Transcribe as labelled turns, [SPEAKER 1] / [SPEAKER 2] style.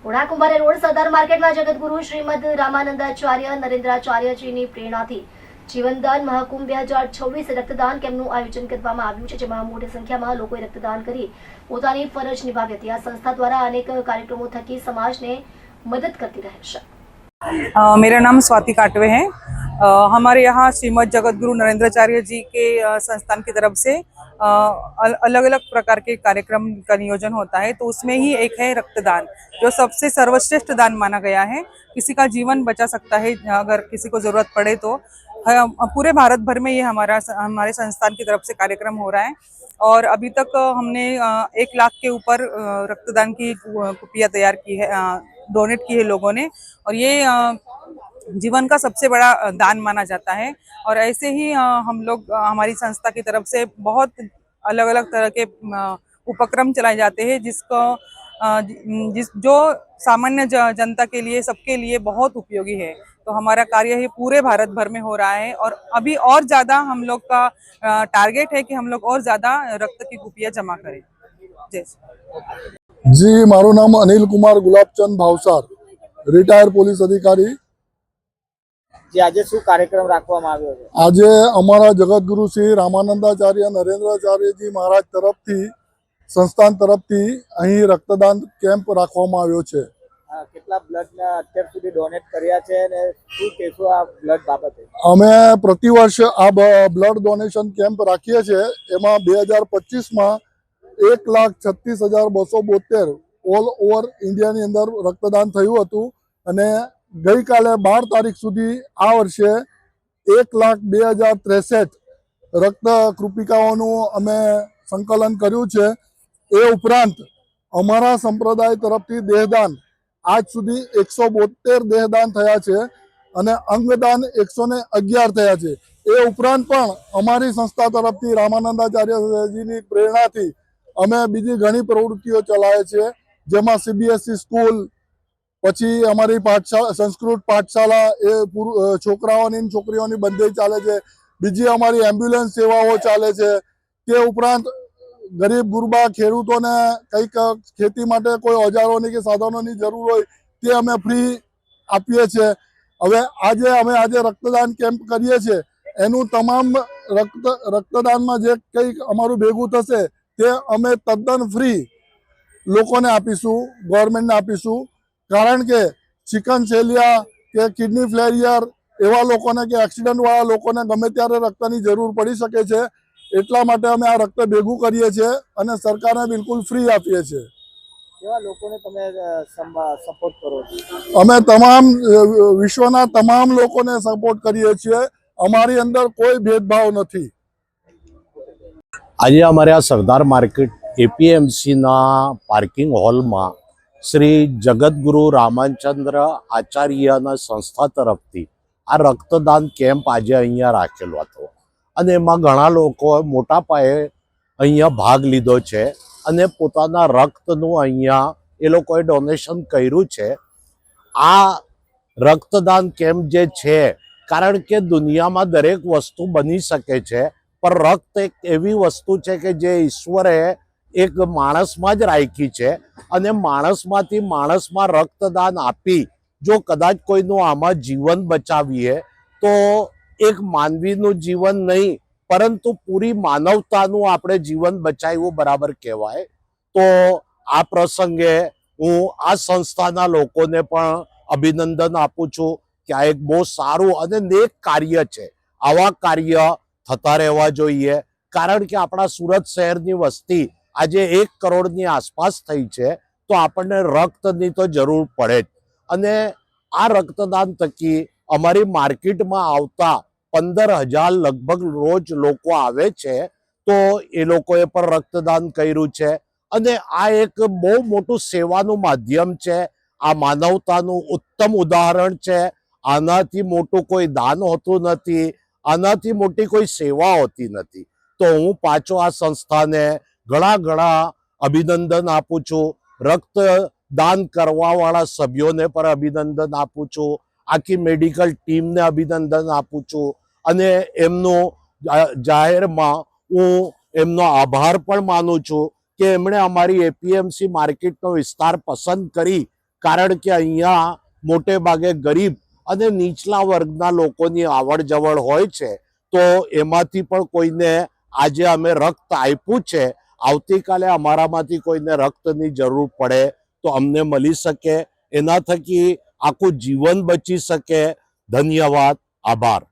[SPEAKER 1] Puna કુંભારે road સરદાર માર્કેટમાં જગતગુરુ શ્રીમદ રામાનંદાચાર્ય નરેન્દ્રાચાર્યજીની પ્રેરણાથી જીવનદાન મહાકુંભ 2026 રક્તદાન કેમ્પનું આયોજન કરવામાં આવ્યું છે, જેમાં મોટી સંખ્યામાં લોકોએ રક્તદાન કરી પોતાની ફરજ નિભાવી હતી। આ સંસ્થા દ્વારા અનેક કાર્યક્રમો થકી સમાજને मदद करती रहे है।
[SPEAKER 2] मेरा नाम स्वाति काटवे है। हमारे यहाँ श्रीमद जगतगुरु नरेंद्राचार्य जी के संस्थान की तरफ से अलग अलग प्रकार के कार्यक्रम का नियोजन होता है, तो उसमें ही एक है रक्तदान, जो सबसे सर्वश्रेष्ठ दान माना गया है। किसी का जीवन बचा सकता है अगर किसी को ज़रूरत पड़े तो। पूरे भारत भर में ये हमारे संस्थान की तरफ से कार्यक्रम हो रहा है और अभी तक हमने 1 लाख के ऊपर रक्तदान की कुपियाँ तैयार की है, डोनेट की है लोगों ने, और ये जीवन का सबसे बड़ा दान माना जाता है। और ऐसे ही हम लोग हमारी संस्था की तरफ से बहुत अलग अलग तरह के उपक्रम चलाए जाते हैं, जो सामान्य जनता के लिए, सबके लिए बहुत उपयोगी है। तो हमारा कार्य ये पूरे भारत भर में हो रहा है और अभी और ज़्यादा हम लोग का टारगेट है कि हम लोग और ज़्यादा रक्त की कुपियाँ जमा करें। जैसे
[SPEAKER 3] जी, मारू नाम अनिल कुमार गुलाबचंद भावसार, रिटायर पुलिस अधिकारी।
[SPEAKER 4] આજે શું કાર્યક્રમ રાખવામાં આવ્યો છે?
[SPEAKER 3] આજે અમારા જગતગુરુ શ્રી રામાનંદાચાર્ય નરેન્દ્રાચાર્યજી મહારાજ તરફથી સંસ્થાન તરફથી અહીં રક્તદાન કેમ્પ રાખવામાં આવ્યો છે।
[SPEAKER 4] કેટલા બ્લડ અત્યાર સુધી ડોનેટ કર્યા છે અને શું કહેશો આ બ્લડ બાબતે?
[SPEAKER 3] અમે પ્રતિવર્ષ આ બ્લડ ડોનેશન કેમ્પ રાખીએ છીએ। એમાં 2025માં 1,36,272 ઓલ ઓવર ઇન્ડિયાની અંદર રક્તદાન થયું હતું અને ગઈકાલે 12 તારીખ સુધી આ વર્ષે 1,02,063 રક્ત કૃપિકાઓનું અમે સંકલન કર્યું છે। એ ઉપરાંત અમારા સંપ્રદાય તરફથી દેહદાન આજ સુધી 172 દેહદાન થયા છે અને અંગદાન 111 થયા છે। એ ઉપરાંત પણ અમારી સંસ્થા તરફથી રામાનંદાચાર્યજીની પ્રેરણાથી અમે બીજી ઘણી પ્રવૃત્તિઓ ચલાવીએ છીએ, જેમાં CBSE સ્કૂલ, પછી અમારી પાઠશાળા, સંસ્કૃત પાઠશાળા, એ છોકરાઓની છોકરીઓની બંને ચાલે છે। બીજી અમારી એમ્બ્યુલન્સ સેવાઓ ચાલે છે। તે ઉપરાંત ગરીબ ગુરબા ખેડૂતોને કંઈક ખેતી માટે કોઈ ઓજારોની કે સાધનોની જરૂર હોય તે અમે ફ્રી આપીએ છીએ। હવે આજે રક્તદાન કેમ્પ કરીએ છીએ, એનું તમામ રક્તદાનમાં જે કંઈક અમારું ભેગું થશે તે અમે તદ્દન ફ્રી લોકોને આપીશું, ગવર્મેન્ટને આપીશું। કારણ કે ચિકનસેલિયા કે કિડની ફેલિયર એવા લોકોને કે એક્સિડન્ટવાળા લોકોને ગમે ત્યારે રક્તની જરૂર પડી શકે છે, એટલા માટે અમે આ રક્ત ભેગું કરીએ છીએ અને સરકારને બિલકુલ ફ્રી આપીએ છીએ।
[SPEAKER 4] કેવા લોકોને તમે સપોર્ટ કરો છો?
[SPEAKER 3] અમે વિશ્વના તમામ લોકોને સપોર્ટ કરીએ છીએ। અમારી અંદર કોઈ ભેદભાવ નથી।
[SPEAKER 5] આજે અમારે આ સરદાર માર્કેટ APMCના પાર્કિંગ હોલમાં શ્રી જગતગુરુ રામચંદ્ર આચાર્યના સંસ્થા તરફથી આ રક્તદાન કેમ્પ આજે અહીંયા રાખેલો હતો અને એમાં ઘણા લોકો મોટા પાયે અહીંયા ભાગ લીધો છે અને પોતાના રક્તનું અહીંયા એ લોકોએ ડોનેશન કર્યું છે। આ રક્તદાન કેમ્પ જે છે, કારણ કે દુનિયામાં દરેક વસ્તુ બની શકે છે, પણ રક્ત એક એવી વસ્તુ છે કે જે ઈશ્વરે એક માણસમાં જ રાખી છે અને માણસમાંથી માણસમાં રક્તદાન આપી જો કદાચ કોઈનું આમાં જીવન બચાવીએ તો એક માનવીનું જીવન નહીં પરંતુ પૂરી માનવતાનું આપણે જીવન બચાવ્યું બરાબર કહેવાય। તો આ પ્રસંગે હું આ સંસ્થાના લોકોને પણ અભિનંદન આપું છું કે આ એક બહુ સારું અને નેક કાર્ય છે। આવા કાર્ય થતા રહેવા જોઈએ, કારણ કે આપણા સુરત શહેરની વસ્તી આજે 1 કરોડની આસપાસ થઈ છે, તો આપણને રક્તની તો જરૂર પડે જ। અને આ રક્તદાન થકી અમારી માર્કેટમાં આવતા 15,000 લગભગ રોજ લોકો આવે છે, તો એ લોકોએ પણ રક્તદાન કર્યું છે અને આ એક બહુ મોટું સેવાનું માધ્યમ છે। આ માનવતાનું ઉત્તમ ઉદાહરણ છે। આનાથી મોટું કોઈ દાન હોતું નથી, આનાથી મોટી કોઈ સેવા હોતી નથી। તો હું પાછો આ સંસ્થાને ઘણા અભિનંદન આપું છું। રક્તદાન કરવાવાળા સભ્યોને પણ અભિનંદન આપું છું, આખી મેડિકલ ટીમને અભિનંદન આપું છું અને એમનો જાહેરમાં હું એમનો આભાર પણ માનું છું કે એમણે અમારી APMC માર્કેટનો વિસ્તાર પસંદ કરી કારણ કે અહીંયા મોટે ભાગે ગરીબ અને નીચલા વર્ગના લોકોની આવડ જવડ હોય છે. તો એમાંથી પણ કોઈને આજે અમે રક્ત આપ્યું છે. આવતીકાલે અમારામાંથી કોઈને રક્તની જરૂર પડે તો અમને મળી શકે, એના થકી આખું જીવન બચી શકે. ધન્યવાદ, આભાર.